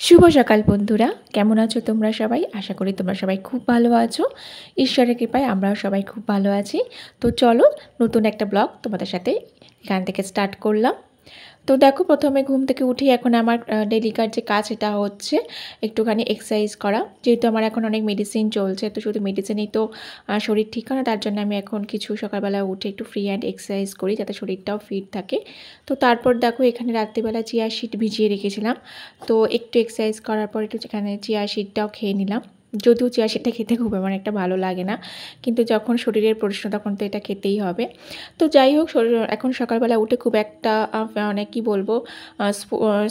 শুভ সকাল বন্ধুরা, কেমন আছো তোমরা সবাই? আশা করি তোমরা সবাই খুব ভালো আছো। ঈশ্বরের কৃপায় আমরাও সবাই খুব ভালো আছি। তো চলো নতুন একটা ব্লগ তোমাদের সাথে এখান থেকে স্টার্ট করলাম। তো দেখো, প্রথমে ঘুম থেকে উঠি এখন আমার ডেলিকার যে কাজ সেটা হচ্ছে একটুখানি এক্সারসাইজ করা। যেহেতু আমার এখন অনেক মেডিসিন চলছে, তো শুধু মেডিসিনেই তো শরীর ঠিক হয় না, তার জন্য আমি এখন কিছু সকালবেলা উঠে একটু ফ্রি হ্যান্ড এক্সারসাইজ করি যাতে শরীরটাও ফিট থাকে। তো তারপর দেখো, এখানে রাত্রিবেলা চিয়া সিড ভিজিয়ে রেখেছিলাম, তো একটু এক্সারসাইজ করার পর একটু এখানে চিয়া সিডটাও খেয়ে নিলাম। যদিও চিয়া সিডটা খেতে খুব আমার একটা ভালো লাগে না, কিন্তু যখন শরীরের প্রশ্ন তখন তো এটা খেতেই হবে। তো যাই হোক, এখন সকালবেলা উঠে খুব একটা মানে কী বলবো,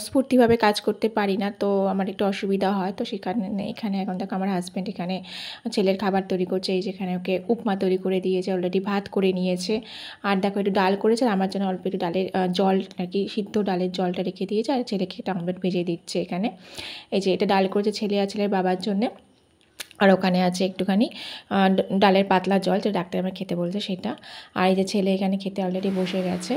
স্ফূর্তিভাবে কাজ করতে পারি না, তো আমার একটু অসুবিধা হয়। তো সেখানে এখানে এখন দেখো আমার হাজব্যান্ড এখানে ছেলের খাবার তৈরি করছে। এই যেখানে ওকে উপমা তৈরি করে দিয়েছে, অলরেডি ভাত করে নিয়েছে, আর দেখো একটু ডাল করেছে, আর আমার জন্য অল্প একটু ডালের জল নাকি সিদ্ধ ডালের জলটা রেখে দিয়েছে, আর ছেলেকে একটা অমলেট ভেজে দিচ্ছে এখানে। এই যে এটা ডাল করেছে ছেলে আর ছেলের বাবার জন্যে, আর ওখানে আছে একটুখানি ডালের পাতলা জল, যেটা ডাক্তার আমার খেতে বলছে সেটা। আর এই যে ছেলে এখানে খেতে অলরেডি বসে গেছে।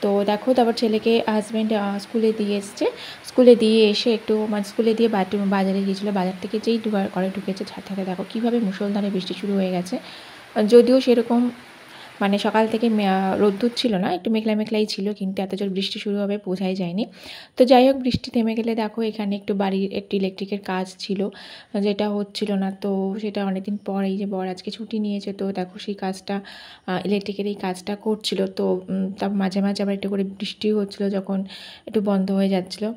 তো দেখো, তারপর ছেলেকে হাজব্যান্ড স্কুলে দিয়ে এসছে। স্কুলে দিয়ে এসে একটু মানে স্কুলে দিয়ে বাজারে গিয়েছিলো, বাজার থেকে যেই ঘরে ঢুকেছে ছাদ থেকে দেখো কীভাবে মুষলধারে বৃষ্টি শুরু হয়ে গেছে। যদিও সেরকম মানে সকাল থেকে রোদ্দুর ছিল না, একটু মেঘলা মেঘলাই ছিল, কিন্তু এত জোর বৃষ্টি শুরু হবে বোঝাই যায়নি। তো যাই হোক, বৃষ্টি থেমে গেলে দেখো এখানে একটু বাড়ির একটু ইলেকট্রিকের কাজ ছিল, যেটা হচ্ছিল না, তো সেটা অনেকদিন পর এই যে বর আজকে ছুটি নিয়েছে, তো দেখো সেই কাজটা ইলেকট্রিকের এই কাজটা করছিল। তো তার মাঝে মাঝে আবার একটু করে বৃষ্টিও হচ্ছিলো, যখন একটু বন্ধ হয়ে যাচ্ছিলো।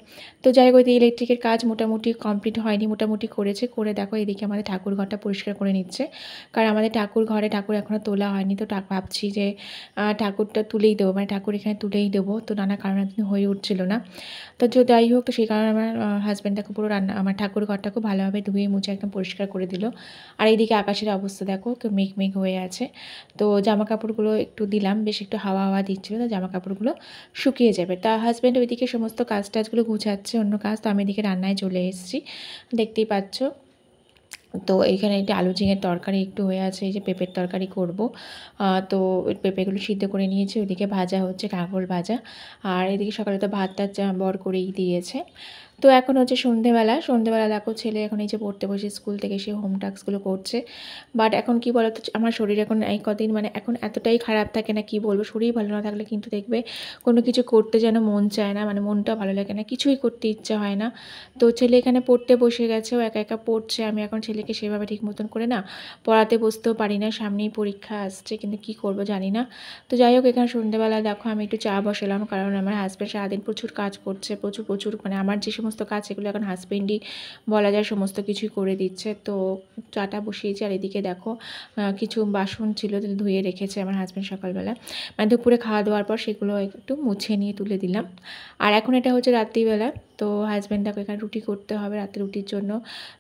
তো যাই হোক, ওই ইলেকট্রিকের কাজ মোটামুটি কমপ্লিট হয়নি, মোটামুটি করেছে। করে দেখো এদিকে আমাদের ঠাকুর ঘরটা পরিষ্কার করে নিচ্ছে, কারণ আমাদের ঠাকুর ঘরে ঠাকুর এখনও তোলা হয়নি। তো ভাবছি যে ঠাকুরটা তুলেই দেবো, মানে ঠাকুর এখানে তুলেই দেবো, তো নানা কারণে হয়ে উঠছিল না। তো যাই হোক, তো সেই কারণে আমার হাজব্যান্ডটাকে পুরো আমার ঠাকুর ঘরটা খুব ভালোভাবে ধুয়ে মুছে একদম পরিষ্কার করে দিল। আর এইদিকে আকাশের অবস্থা দেখো, কেউ মেঘ মেঘ হয়ে আছে। তো জামা কাপড়গুলো একটু দিলাম, বেশ একটু হাওয়া হাওয়া দিচ্ছিলো, তো জামা কাপড়গুলো শুকিয়ে যাবে। তা হাজব্যান্ড ওইদিকে সমস্ত কাজ টাজগুলো গুছাচ্ছে, অন্য কাজ। তো আমি এদিকে রান্নায় চলে এসেছি, দেখতেই পাচ্ছ। তো এইখানে একটা আলু ঝিঙের তরকারি একটু হয়ে আছে, এই যে পেঁপের তরকারি করব। তো পেঁপেগুলো সিদ্ধ করে নিয়েছি, ওইদিকে ভাজা হচ্ছে কাঁকরোল ভাজা। আর এদিকে সকালে তো ভাত টাত বর করেই দিয়েছে। তো এখন হচ্ছে সন্ধেবেলা দেখো ছেলে এখন এই যে পড়তে বসে স্কুল থেকে এসে হোম টাস্কগুলো করছে। বাট এখন কি বলতো, আমার শরীর এখন এই কদিন মানে এখন এতটাই খারাপ থাকে না, কি বলবো, শরীর ভালো না থাকলে কিন্তু দেখবে কোনো কিছু করতে যেন মন চায় না, মানে মনটা ভালো লাগে না, কিছুই করতে ইচ্ছা হয় না। তো ছেলে এখানে পড়তে বসে গেছে, ও একা একা পড়ছে। আমি এখন ছেলেকে সেভাবে ঠিক মতন করে না পড়াতে বসতেও পারি না, সামনেই পরীক্ষা আসছে, কিন্তু কি করব জানি না। তো যাই হোক, এখানে সন্ধ্যেবেলা দেখো আমি একটু চা বসালাম, কারণ আমার হাজব্যান্ড সারাদিন প্রচুর কাজ করছে, প্রচুর মানে আমার যে সমস্ত কাজ সেগুলো এখন হাজব্যান্ডই বলা যায় সমস্ত কিছুই করে দিচ্ছে। তো চাটা বসিয়েছি, আর এদিকে দেখো কিছু বাসন ছিল ধুয়ে রেখেছে আমার হাজব্যান্ড সকালবেলা, মানে দুপুরে খাওয়া দাওয়ার পর সেগুলো একটু মুছে নিয়ে তুলে দিলাম। আর এখন এটা হচ্ছে রাত্রিবেলা। তো হাজব্যান্ড দেখো এখানে রুটি করতে হবে, রাতে রুটির জন্য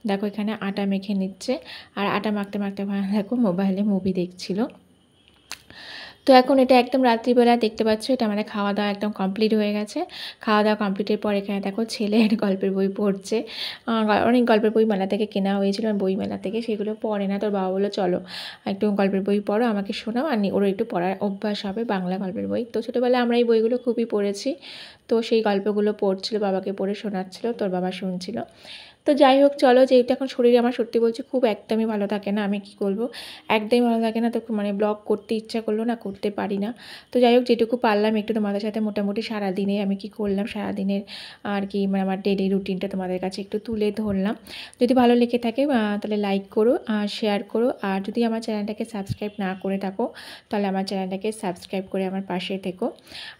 দেখো এখানে আটা মেখে নিচ্ছে। আর আটা মাখতে মাখতে দেখো মোবাইলে মুভি দেখছিল। তো এখন এটা একদম রাত্রিবেলা দেখতে পাচ্ছ, এটা আমাদের খাওয়া দাওয়া একদম কমপ্লিট হয়ে গেছে। খাওয়া দাওয়া কমপ্লিটের পর এখানে দেখো ছেলে একটা গল্পের বই পড়ছে। অনেক গল্পের বই মেলা থেকে কেনা হয়েছিল, বই মেলা থেকে, সেগুলো পড়ে না। তোর বাবা বললো চলো একটু গল্পের বই পড়ো, আমাকে শোনাও, আর ওর একটু পড়ার অভ্যাস হবে, বাংলা গল্পের বই। তো ছোটোবেলায় আমরা এই বইগুলো খুবই পড়েছি। তো সেই গল্পগুলো পড়ছিল, বাবাকে পড়ে শোনাচ্ছিল, তোর বাবা শুনছিল। তো যাই হোক চলো, যেহেতু এখন শরীরে আমার সত্যি বলছি খুব একদমই ভালো থাকে না, আমি কি করব, একদমই ভালো থাকে না। তো মানে ব্লগ করতে ইচ্ছা করলো না, করতে পারি না। তো যাই হোক, যেটুকু পারলাম একটু তোমাদের সাথে মোটামুটি সারাদিনে আমি কি করলাম, সারাদিনের আর কি মানে আমার ডেলি রুটিনটা তোমাদের কাছে একটু তুলে ধরলাম। যদি ভালো লেগে থাকে তাহলে লাইক করো, শেয়ার করো, আর যদি আমার চ্যানেলটাকে সাবস্ক্রাইব না করে থাকো তাহলে আমার চ্যানেলটাকে সাবস্ক্রাইব করে আমার পাশে থেকো।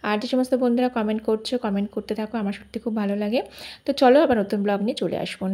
আর যে সমস্ত বন্ধুরা কমেন্ট করছো, কমেন্ট করতে থাকো, আমার সত্যি খুব ভালো লাগে। তো চলো আবার নতুন ব্লগ নিয়ে চলে আসবো।